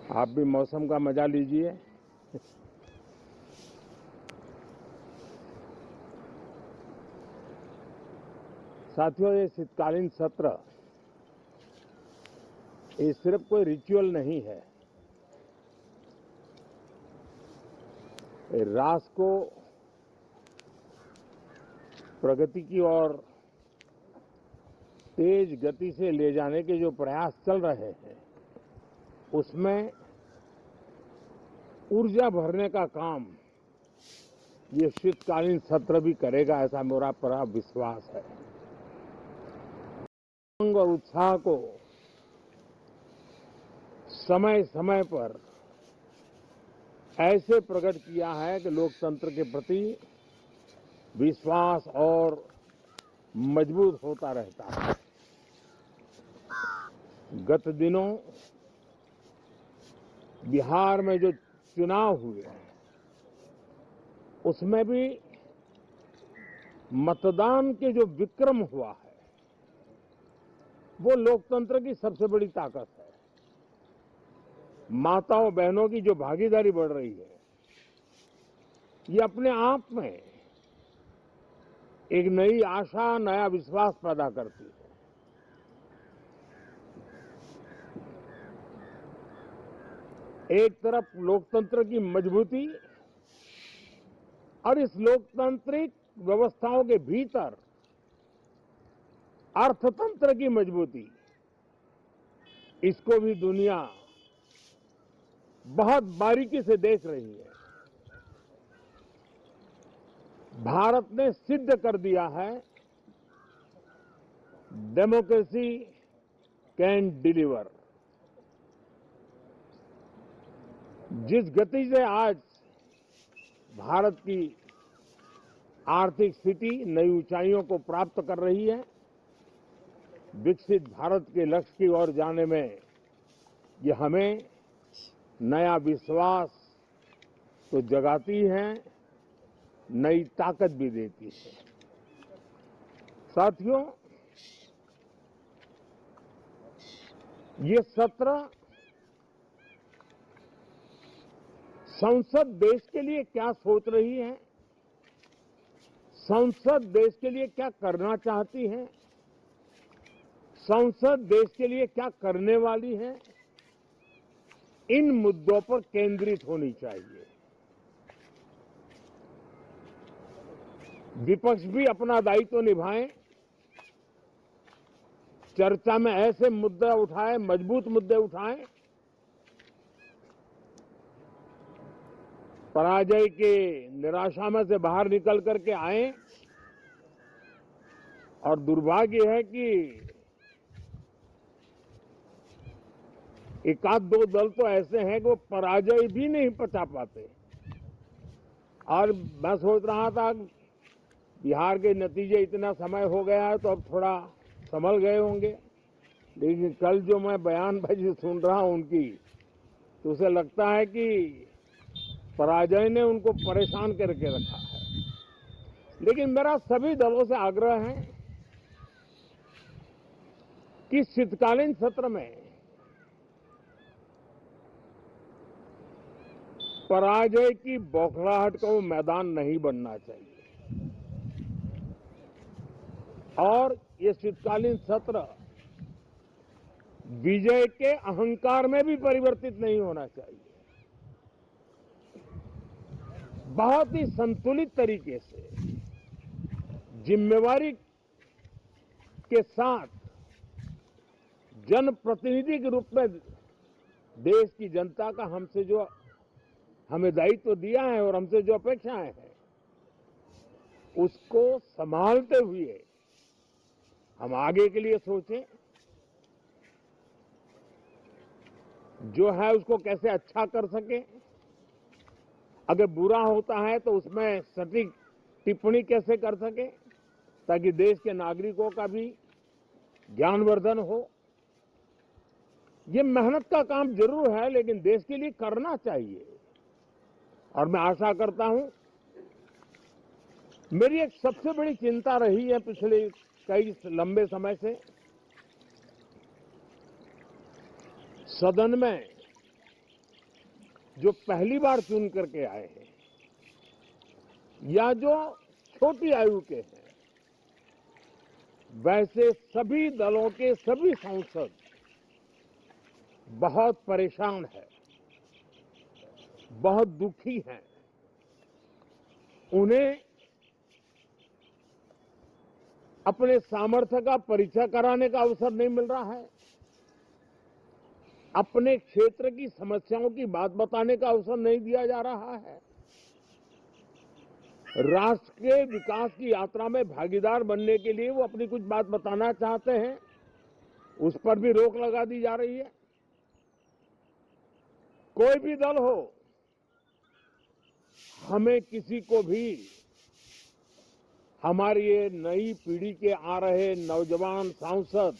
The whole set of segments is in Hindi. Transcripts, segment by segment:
आप भी मौसम का मजा लीजिए। साथियों, ये शीतकालीन सत्र ये सिर्फ कोई रिचुअल नहीं है। राष्ट्र को प्रगति की ओर तेज गति से ले जाने के जो प्रयास चल रहे हैं, उसमें ऊर्जा भरने का काम ये शीतकालीन सत्र भी करेगा, ऐसा मेरा पूरा विश्वास है। उमंग और उत्साह को समय समय पर ऐसे प्रकट किया है कि लोकतंत्र के प्रति विश्वास और मजबूत होता रहता है। गत दिनों बिहार में जो चुनाव हुए हैं, उसमें भी मतदान के जो विक्रम हुआ है, वो लोकतंत्र की सबसे बड़ी ताकत है। माताओं बहनों की जो भागीदारी बढ़ रही है, ये अपने आप में एक नई आशा, नया विश्वास पैदा करती है। एक तरफ लोकतंत्र की मजबूती और इस लोकतांत्रिक व्यवस्थाओं के भीतर अर्थतंत्र की मजबूती, इसको भी दुनिया बहुत बारीकी से देख रही है। भारत ने सिद्ध कर दिया है, डेमोक्रेसी कैन डिलीवर। जिस गति से आज भारत की आर्थिक स्थिति नई ऊंचाइयों को प्राप्त कर रही है, विकसित भारत के लक्ष्य की ओर जाने में ये हमें नया विश्वास तो जगाती है, नई ताकत भी देती है। साथियों, ये सत्र संसद देश के लिए क्या सोच रही है, संसद देश के लिए क्या करना चाहती है, संसद देश के लिए क्या करने वाली है, इन मुद्दों पर केंद्रित होनी चाहिए। विपक्ष भी अपना दायित्व निभाएं, चर्चा में ऐसे मुद्दे उठाएं, मजबूत मुद्दे उठाएं, पराजय के निराशा में से बाहर निकल करके आए। और दुर्भाग्य है कि एक आध दो दल तो ऐसे हैं कि वो पराजय भी नहीं पचा पाते। और मैं सोच रहा था बिहार के नतीजे इतना समय हो गया है तो अब थोड़ा संभल गए होंगे, लेकिन कल जो मैं बयानबाजी सुन रहा हूं उनकी, तो उसे लगता है कि पराजय ने उनको परेशान करके रखा है। लेकिन मेरा सभी दलों से आग्रह है कि शीतकालीन सत्र में पराजय की बौखलाहट का वो मैदान नहीं बनना चाहिए। और ये शीतकालीन सत्र विजय के अहंकार में भी परिवर्तित नहीं होना चाहिए। बहुत ही संतुलित तरीके से, जिम्मेवारी के साथ, जनप्रतिनिधि के रूप में देश की जनता का हमसे जो हमें दायित्व दिया है और हमसे जो अपेक्षाएं हैं, उसको संभालते हुए हम आगे के लिए सोचें। जो है उसको कैसे अच्छा कर सके, अगर बुरा होता है तो उसमें सटीक टिप्पणी कैसे कर सके, ताकि देश के नागरिकों का भी ज्ञानवर्धन हो। ये मेहनत का काम जरूर है, लेकिन देश के लिए करना चाहिए। और मैं आशा करता हूं, मेरी एक सबसे बड़ी चिंता रही है पिछले कई लंबे समय से, सदन में जो पहली बार चुन करके आए हैं या जो छोटी आयु के हैं, वैसे सभी दलों के सभी सांसद बहुत परेशान हैं, बहुत दुखी हैं। उन्हें अपने सामर्थ्य का परिचय कराने का अवसर नहीं मिल रहा है, अपने क्षेत्र की समस्याओं की बात बताने का अवसर नहीं दिया जा रहा है। राष्ट्र के विकास की यात्रा में भागीदार बनने के लिए वो अपनी कुछ बात बताना चाहते हैं, उस पर भी रोक लगा दी जा रही है। कोई भी दल हो, हमें किसी को भी हमारी ये नई पीढ़ी के आ रहे नौजवान सांसद,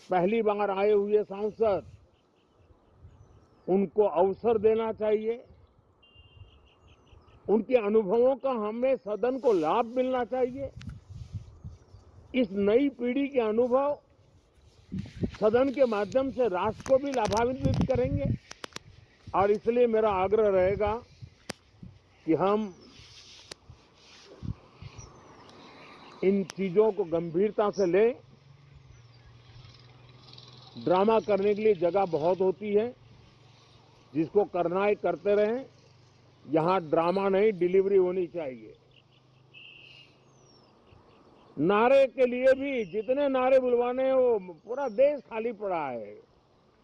पहली बार आए हुए सांसद, उनको अवसर देना चाहिए। उनके अनुभवों का हमें सदन को लाभ मिलना चाहिए। इस नई पीढ़ी के अनुभव सदन के माध्यम से राष्ट्र को भी लाभान्वित करेंगे और इसलिए मेरा आग्रह रहेगा कि हम इन चीजों को गंभीरता से लें। ड्रामा करने के लिए जगह बहुत होती है, जिसको करना है करते रहें। यहां ड्रामा नहीं, डिलीवरी होनी चाहिए। नारे के लिए भी जितने नारे बुलवाने हैं, वो पूरा देश खाली पड़ा है।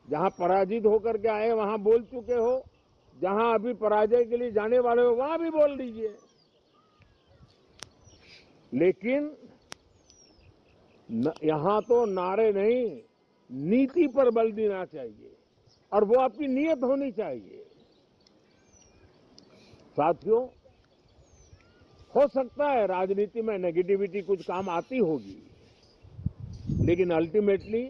जहां पराजित होकर के आए वहां बोल चुके हो, जहां अभी पराजय के लिए जाने वाले हो वहां भी बोल दीजिए, लेकिन यहां तो नारे नहीं, नीति पर बल देना चाहिए और वो आपकी नीयत होनी चाहिए। साथियों, हो सकता है राजनीति में नेगेटिविटी कुछ काम आती होगी, लेकिन अल्टीमेटली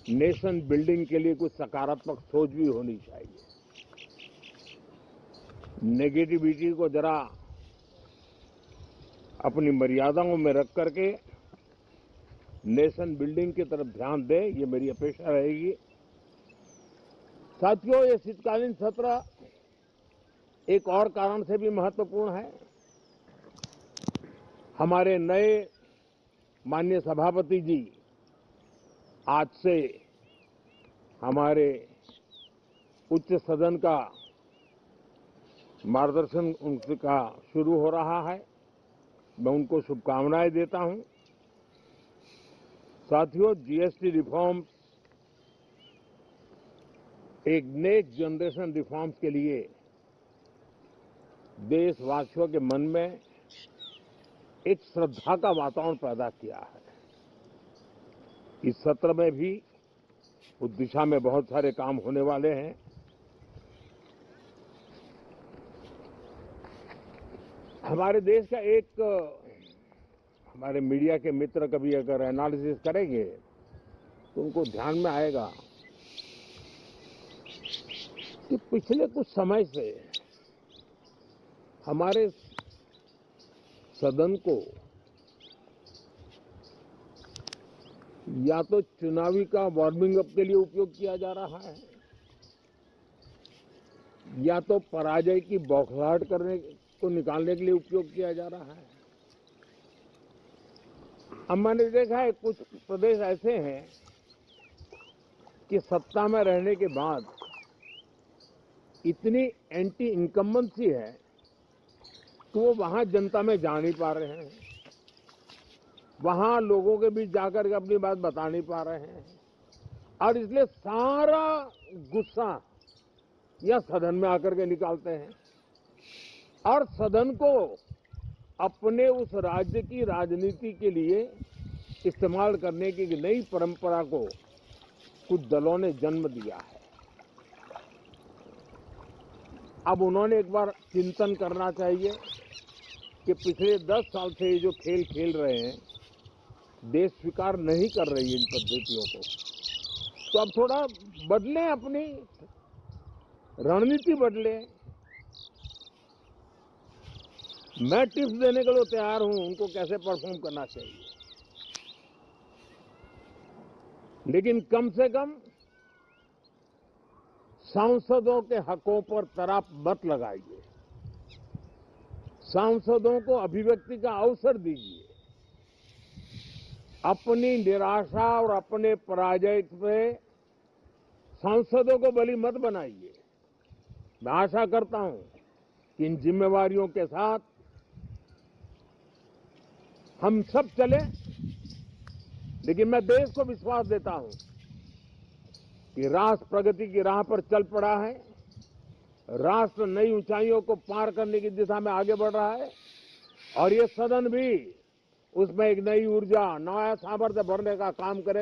नेशन बिल्डिंग के लिए कुछ सकारात्मक सोच भी होनी चाहिए। नेगेटिविटी को जरा अपनी मर्यादाओं में रख करके नेशन बिल्डिंग की तरफ ध्यान दें, ये मेरी अपेक्षा रहेगी। साथियों, ये शीतकालीन सत्र एक और कारण से भी महत्वपूर्ण है। हमारे नए माननीय सभापति जी आज से हमारे उच्च सदन का मार्गदर्शन उनका शुरू हो रहा है। मैं उनको शुभकामनाएं देता हूं। साथियों, जीएसटी रिफॉर्म्स एक नेक्स्ट जनरेशन रिफॉर्म्स के लिए देशवासियों के मन में एक श्रद्धा का वातावरण पैदा किया है। इस सत्र में भी उस दिशा में बहुत सारे काम होने वाले हैं। हमारे देश का एक हमारे मीडिया के मित्र कभी अगर एनालिसिस करेंगे तो उनको ध्यान में आएगा कि पिछले कुछ समय से हमारे सदन को या तो चुनावी का वार्मिंग अप के लिए उपयोग किया जा रहा है, या तो पराजय की बौखलाहट करने को निकालने के लिए उपयोग किया जा रहा है। अब मैंने देखा है कुछ प्रदेश ऐसे हैं कि सत्ता में रहने के बाद इतनी एंटी इनकम्बेंसी है तो वो वहां जनता में जा नहीं पा रहे हैं, वहां लोगों के बीच जाकर के अपनी बात बता नहीं पा रहे हैं और इसलिए सारा गुस्सा या सदन में आकर के निकालते हैं और सदन को अपने उस राज्य की राजनीति के लिए इस्तेमाल करने की नई परंपरा को कुछ दलों ने जन्म दिया है। अब उन्होंने एक बार चिंतन करना चाहिए कि पिछले 10 साल से ये जो खेल खेल रहे हैं, देश स्वीकार नहीं कर रही है इन पद्धतियों को, तो अब थोड़ा बदलें, अपनी रणनीति बदलें। मैं टिप्स देने के लिए तैयार हूं उनको कैसे परफॉर्म करना चाहिए, लेकिन कम से कम सांसदों के हकों पर तराप मत लगाइए, सांसदों को अभिव्यक्ति का अवसर दीजिए, अपनी निराशा और अपने पराजय पे सांसदों को बलि मत बनाइए। मैं आशा करता हूं कि इन जिम्मेवारियों के साथ हम सब चले, लेकिन मैं देश को विश्वास देता हूं कि राष्ट्र प्रगति की राह पर चल पड़ा है, राष्ट्र नई ऊंचाइयों को पार करने की दिशा में आगे बढ़ रहा है और ये सदन भी उसमें एक नई ऊर्जा, नया सामर्थ्य भरने का काम करेगा।